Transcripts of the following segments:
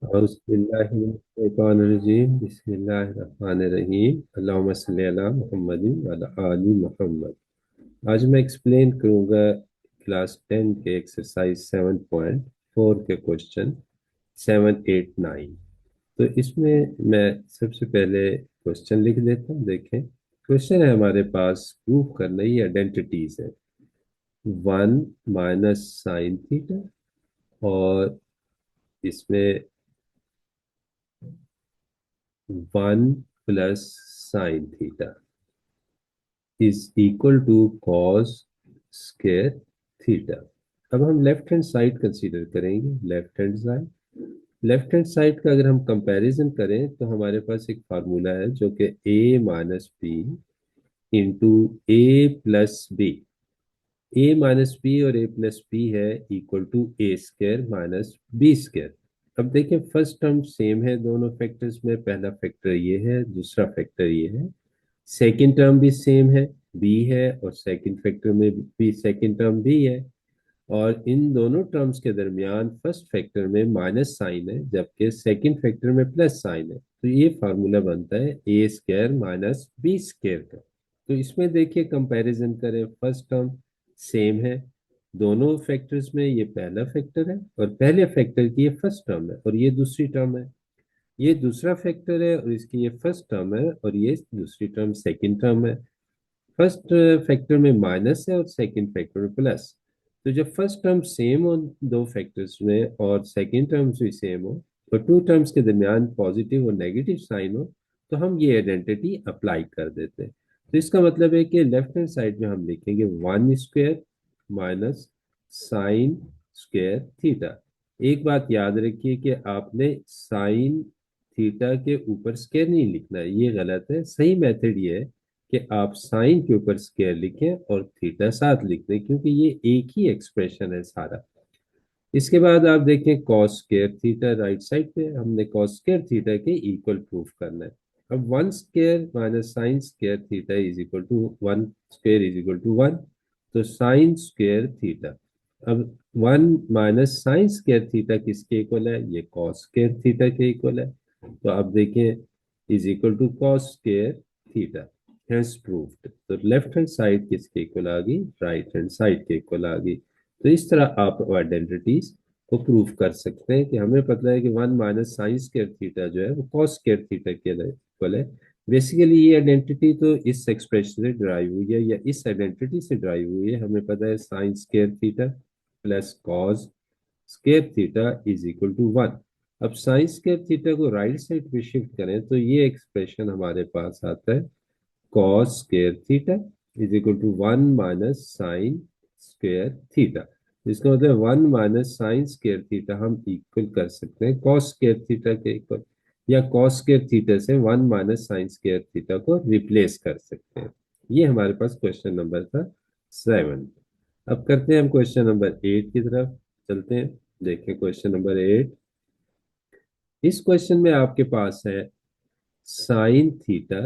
औज़ुबिल्लाहिमिनश्शैतानिर्रजीम बिस्मिल्लाहिर्रहमानिर्रहीम अल्लाहुम्मा सल्लि अला मुहम्मदिन व अला आलि मुहम्मद। आज मैं एक्सप्लेन करूंगा क्लास 10 के एक्सरसाइज 7.4 के क्वेश्चन 7, 8, 9। तो इसमें मैं सबसे पहले क्वेश्चन लिख देता हूँ। देखें, क्वेश्चन है हमारे पास, प्रूव करना ये आइडेंटिटीज है। 1 - sin थीटा और इसमें 1 + sin theta is equal to cos square theta. अब हम लेफ्ट हैंड साइड कंसीडर करेंगे। लेफ्ट हैंड साइड का अगर हम कंपैरिजन करें तो हमारे पास एक फार्मूला है जो कि a - b × a + b। a - b और a + b है इक्वल टू a² - b²। अब देखिए, फर्स्ट टर्म सेम है दोनों फैक्टर्स में। पहला फैक्टर ये है, दूसरा फैक्टर ये है। सेकंड टर्म भी सेम है, बी है, और सेकंड फैक्टर में भी सेकंड टर्म भी है। और इन दोनों टर्म्स के दरमियान फर्स्ट फैक्टर में माइनस साइन है जबकि सेकंड फैक्टर में प्लस साइन है। तो ये फार्मूला बनता है a² - b² का। तो इसमें देखिए, कंपैरिजन करें, फर्स्ट टर्म सेम है दोनों फैक्टर्स में। ये पहला फैक्टर है और पहले फैक्टर की ये फर्स्ट टर्म है और ये दूसरी टर्म है। ये दूसरा फैक्टर है और इसकी ये फर्स्ट टर्म है और ये दूसरी टर्म सेकंड टर्म है। फर्स्ट फैक्टर में माइनस है और सेकंड फैक्टर में प्लस। तो जब फर्स्ट टर्म सेम हो दो फैक्टर्स में और सेकंड टर्म्स भी सेम हो और टू टर्म्स के दरमियान पॉजिटिव और नेगेटिव साइन हो तो हम ये आइडेंटिटी अप्लाई कर देते हैं। तो इसका मतलब है कि लेफ्ट हैंड साइड में हम लिखेंगे 1² माइनस साइन स्क्वायर थीटा। एक बात याद रखिए कि आपने साइन थीटा के ऊपर स्क्वायर नहीं लिखना है, ये गलत है। सही मेथड ये है कि आप साइन के ऊपर स्क्वायर लिखें और थीटा साथ लिख दें, क्योंकि ये एक ही एक्सप्रेशन है सारा। इसके बाद आप देखें cos square theta, right side पे हमने कॉस स्क्वायर थीटा के इक्वल प्रूफ करना है। अब 1² minus sine square theta is equal to 1² is equal to 1। तो साइन स्क्वायर थीटा, अब 1 - साइन स्क्वायर थीटा किसके इक्वल है? ये कॉस स्क्वायर थीटा के इक्वल है। तो अब देखें, is equal to cos square theta, hence proved. तो लेफ्ट हैंड साइड किसके इक्वल आ गई? राइट हैंड साइड के इक्वल आ गई। तो इस तरह आप आइडेंटिटीज को प्रूव कर सकते हैं कि हमें पता है कि 1 - साइन स्क्वायर थीटा जो है वो कॉस स्क्वायर थीटा के इक्वल है। बेसिकली ये आइडेंटिटी तो इस एक्सप्रेशन से ड्राइव हुई है या इस आइडेंटिटी से ड्राइव हुई है। हमें पता है sine square theta plus cos square theta is equal to 1। अब साइन स्क्वायर थीटा को राइट साइड पे शिफ्ट करें तो ये एक्सप्रेशन हमारे पास आता है cos square theta is equal to 1 - sine square theta. इसका मतलब 1 - साइन स्क्वायर थीटा हम इक्वल कर सकते हैं कॉस स्क्वायर थीटा के इक्वल, या कॉस स्क्वायर थीटा से 1 - साइन स्क्वायर थीटा को रिप्लेस कर सकते हैं। ये हमारे पास क्वेश्चन नंबर था 7। अब करते हैं हम क्वेश्चन नंबर 8 की तरफ चलते हैं। देखें क्वेश्चन नंबर 8। इस क्वेश्चन में आपके पास है sine theta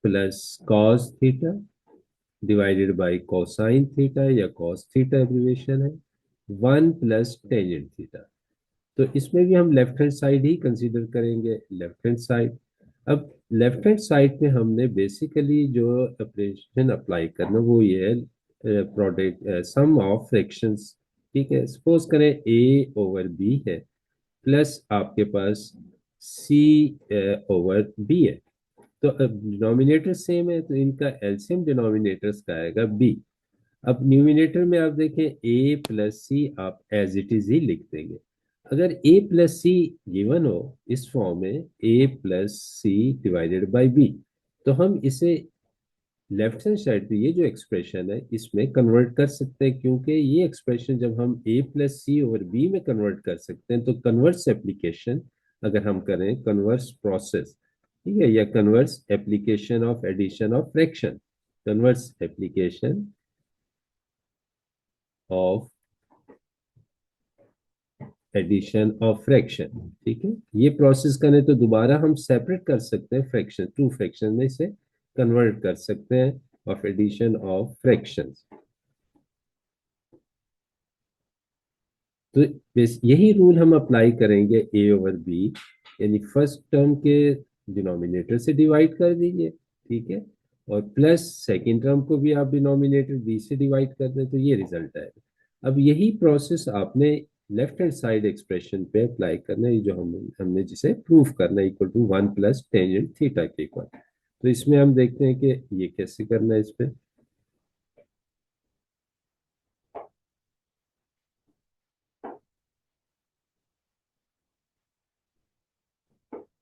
plus cos theta divided by cosine theta या कॉस थीटा एब्रिविएशन है, 1 + टेंजेंट थीटा। तो इसमें भी हम लेफ्ट हैंड साइड ही कंसीडर करेंगे, लेफ्ट हैंड साइड। अब लेफ्ट हैंड साइड में हमने बेसिकली जो ऑपरेशन अप्लाई करना वो ये है प्रोडक्ट सम ऑफ फ्रैक्शंस। ठीक है, सपोज करें a/b है प्लस आपके पास c/b है। तो अब डिनोमिनेटर सेम है तो इनका एलसीएम डिनोमिनेटर्स का आएगा b। अब न्यूमिनेटर में आप देखें a + c आप एज इट इज ही लिख देंगे। अगर a + c गिवन हो इस फॉर्म में a + c/b, तो हम इसे लेफ्ट हैंड साइड पे ये जो एक्सप्रेशन है इसमें कन्वर्ट कर सकते हैं, क्योंकि ये एक्सप्रेशन जब हम a + c/b में कन्वर्ट कर सकते हैं तो कन्वर्स एप्लीकेशन अगर हम करें, कन्वर्स प्रोसेस, ठीक है, या converse application of addition of fraction, converse application of addition of fraction. ठीक है, ये प्रोसेस करें तो दोबारा हम सेपरेट कर सकते हैं फ्रैक्शन, टू फ्रैक्शन में इसे कन्वर्ट कर सकते हैं ऑफ एडिशन ऑफ फ्रैक्शंस। तो यही रूल हम अप्लाई करेंगे ए ओवर बी, यानी फर्स्ट टर्म के डिनोमिनेटर से डिवाइड कर दीजिए, ठीक है, और प्लस सेकेंड टर्म को भी आप डिनोमिनेटर बी से डिवाइड कर दें, तो ये रिजल्ट आएगा। अब यही प्रोसेस आपने लेफ्ट हैंड साइड एक्सप्रेशन पे अप्लाई करना है, जो हमने जिसे प्रूफ करना है इक्वल टू 1 + tan थीटा के इक्वल। तो इसमें हम देखते हैं कि ये कैसे करना है इस पे।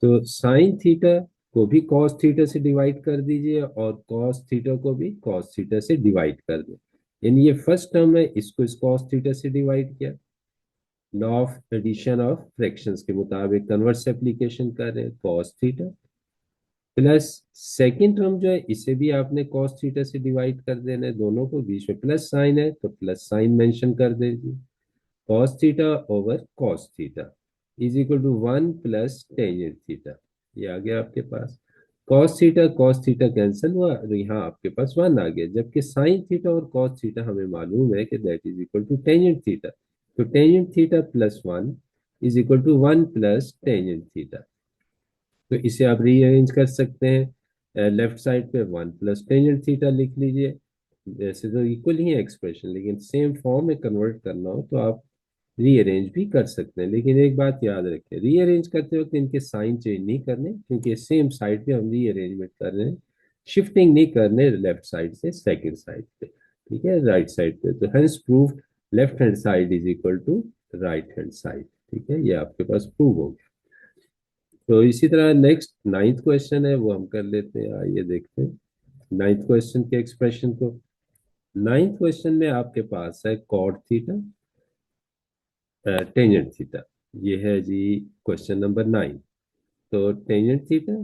तो साइन थीटा को भी कॉस थीटा से डिवाइड कर दीजिए और कॉस थीटा को भी कॉस थीटा से डिवाइड कर दे, यानी ये फर्स्ट टर्म है, इसको इस कॉस थीटा से डिवाइड किया। Law of addition of fractions के मुताबिक कन्वर्स एप्लीकेशन कर रहे हैं, cos theta plus second term जो है इसे भी आपने कॉस थीटा से डिवाइड कर देना है, दोनों को बीच में प्लस साइन है तो प्लस साइन मेंशन कर दीजिए। cos theta over cos theta is equal to 1 + tan theta, ये आ गया आपके पास। cos थीटा कैंसिल हुआ और यहाँ आपके पास 1 आ गया, जबकि साइन थीटा और cos थीटा हमें मालूम है कि that is equal to tan theta. तो tan theta +1 is equal to 1 + tan theta. तो इसे आप रीअरेंज कर सकते हैं, लेफ्ट साइड पे 1 + tan थीटा लिख लीजिए। वैसे तो इक्वल ही है एक्सप्रेशन, लेकिन सेम फॉर्म में कन्वर्ट करना हो तो आप रीअरेंज भी कर सकते हैं, लेकिन एक बात याद रखें, रीअरेंज करते वक्त इनके साइन चेंज नहीं करने, क्योंकि सेम साइड पे हम रीअरेंजमेंट कर रहे हैं, शिफ्टिंग नहीं करने लेफ्ट साइड से सेकंड साइड पे, ठीक है, राइट साइड पे। तो hence prove left hand side is equal to right hand side, ठीक है, ये आपके पास प्रूव हो गया। तो इसी तरह नेक्स्ट नाइन्थ क्वेश्चन है, वो हम कर लेते हैं, आइए देखते हैं नाइन्थ क्वेश्चन के एक्सप्रेशन को। नाइन्थ क्वेश्चन में आपके पास है कॉट थीटा टेंजेंट थीटा, ये है जी क्वेश्चन नंबर 9। तो टेंजेंट थीटा,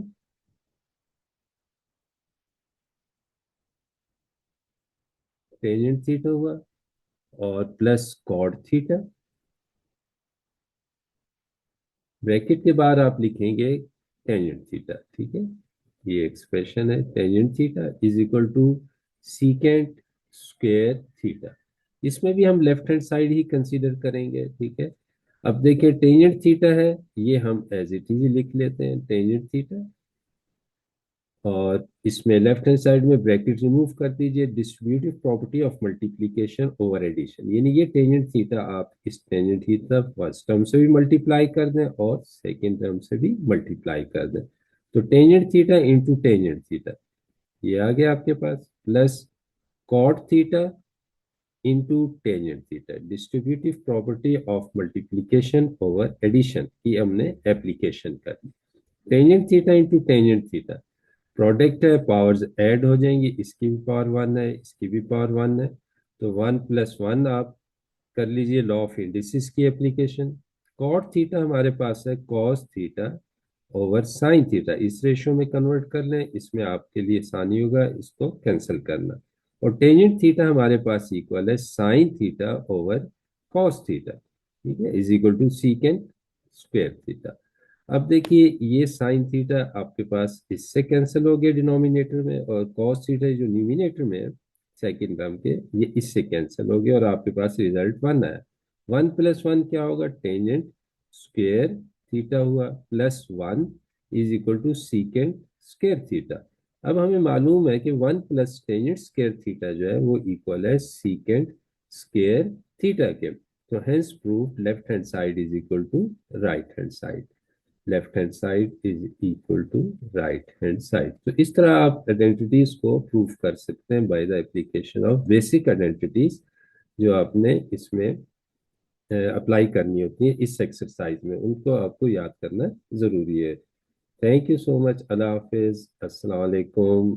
टेंजेंट थीटा हुआ और प्लस कॉट थीटा, ब्रैकेट के बाहर आप लिखेंगे टेंजेंट थीटा, ठीक है, ये एक्सप्रेशन है tangent theta is equal to secant square theta. इसमें भी हम लेफ्ट हैंड साइड ही कंसीडर करेंगे, ठीक है। अब देखिए टेंजेंट थीटा है, ये हम एज इट इज लिख लेते हैं टेंजेंट थीटा, और इसमें लेफ्ट हैंड साइड में ब्रैकेट रिमूव कर दीजिए, distributive property of multiplication over addition, यानी ये टेंजेंट थीटा आप इस टेंजेंट थीटा फर्स्ट टर्म से भी मल्टीप्लाई कर दें और सेकेंड टर्म से भी मल्टीप्लाई कर दें। तो tangent theta into tangent theta, ये आ गया आपके पास, plus cot theta into tangent theta, distributive property of multiplication over addition की हमने एप्लीकेशन कर दी। Tangent theta into tangent theta, product है, पावर्स ऐड हो जाएंगी, इसकी भी पावर 1 है, इसकी भी पावर 1 है, तो 1 + 1 आप कर लीजिए लॉ ऑफ इंडिसिस की एप्लीकेशन। कॉट थीटा हमारे पास है cos theta over sine theta, इस रेशियो में कन्वर्ट कर लें, इसमें आपके लिए आसानी होगा इसको कैंसिल करना। और टेंजेंट थीटा हमारे पास इक्वल है sine theta over cos theta, ठीक है, is equal to secant square theta. अब देखिए ये साइन थीटा आपके पास इससे कैंसिल हो गया डिनोमिनेटर में, और कॉस थीटा जो न्यूमिनेटर में है सेकेंड टर्म के, ये इससे कैंसिल हो गया और आपके पास रिजल्ट 1 आया। 1 + 1 क्या होगा, टेंजेंट स्क्वायर थीटा हुआ, +1 is equal to secant square theta. अब हमें मालूम है कि 1 + टेंजेंट स्क्वायर थीटा जो है वो इक्वल है सीकेंट स्क्वायर थीटा के। तो hence proof left hand side is equal to right hand side, left hand side is equal to right hand side. तो इस तरह आप आइडेंटिटीज को प्रूव कर सकते हैं by the application of basic identities, जो आपने इसमें अप्लाई करनी होती है इस एक्सरसाइज में, उनको आपको याद करना जरूरी है। थैंक यू सो मच, अल्लाह हाफिज, अस्सलाम वालेकुम।